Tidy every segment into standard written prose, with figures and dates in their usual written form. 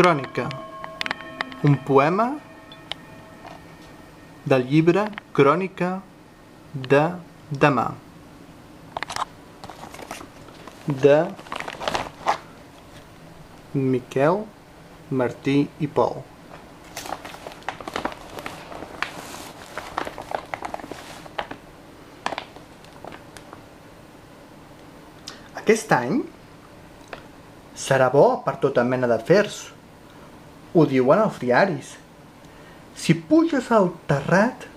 Crònica, un poema del llibre Crònica de demà, de Miquel Martí i Pol. Aquest any serà bo per tota mena d'afers. Ho diuen els diaris. Si puges al terrat,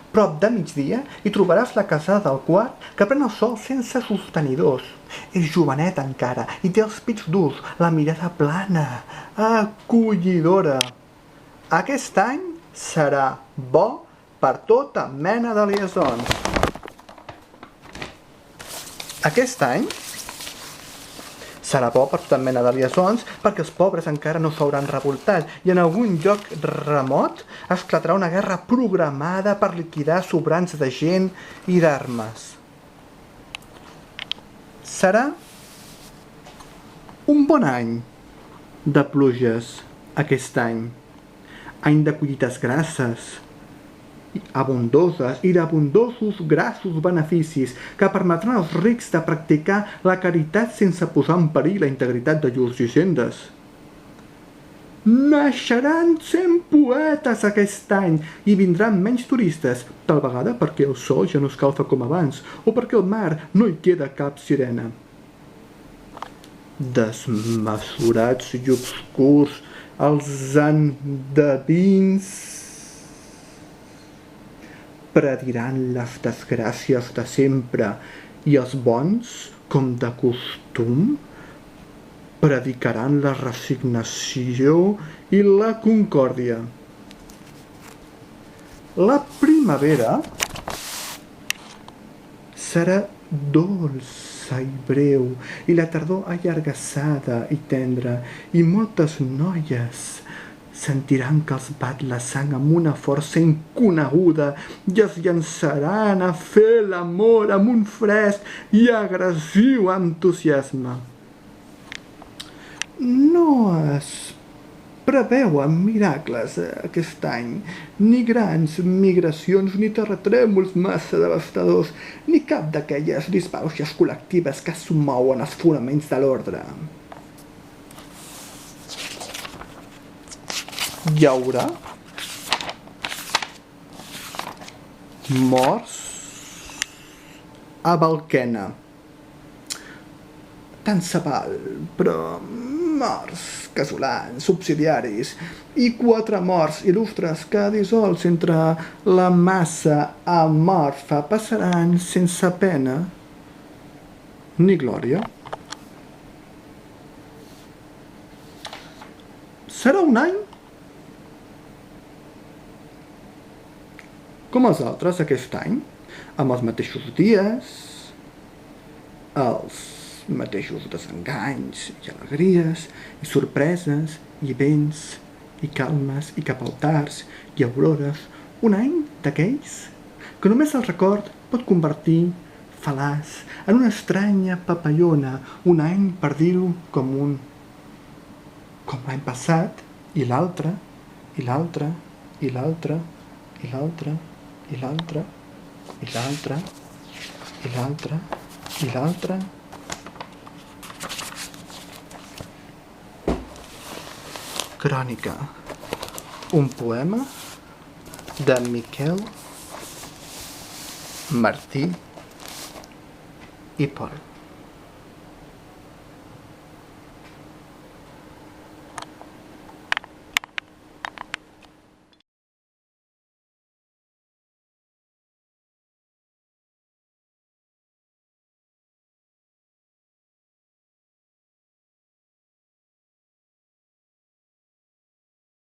prop de migdia, hi trobaràs la casada del quart que pren el sol sense sostenidors. És jovenet encara i té els pits durs, la mirada plana, acollidora. Aquest any serà bo per tota mena de liaisons. Aquest any serà bo per tota mena de liaisons perquè els pobres encara no s'hauran revoltat i en algun lloc remot esclatarà una guerra programada per liquidar sobrants de gent i d'armes. Serà un bon any de pluges aquest any de collites grasses, abundoses i d'abundosos grassos beneficis que permetran als rics de practicar la caritat sense posar en perill la integritat de llurs hisendes. Naixeran 100 poetes aquest any i vindran menys turistes, tal vegada perquè el sol ja no escalfa com abans o perquè al mar no hi queda cap sirena. Desmesurats i obscurs els endevins prediran les desgràcies de sempre i els bons, com de costum, predicaran la resignació i la concòrdia. La primavera serà dolça i breu i la tardor allargassada i tendra i moltes noies sentiran que els bat la sang amb una força inconeguda i es llançaran a fer l'amor amb un fresc i agressiu entusiasme. No es preveuen miracles aquest any, ni grans migracions ni terratrèmols massa devastadors, ni cap d'aquelles disbauxes col·lectives que s'mouen els fonaments de l'ordre. Hi haurà morts a Balquena. Tant se val, però morts casolans, subsidiaris, i 4 morts il·lustres que dissolts entre la massa amorfa passaran sense pena ni glòria. Serà un any com els altres aquest any, amb els mateixos dies, els mateixos desenganys i alegries, i sorpreses, i vents, i calmes, i capaltars, i aurores, un any d'aquells que només el record pot convertir fal·laç en una estranya papallona, un any per dir-ho com l'any passat, i l'altre, i l'altre, i l'altre, i l'altre, i l'altre, i l'altre, i l'altre, i l'altre. Crònica, un poema de Miquel Martí i Pol.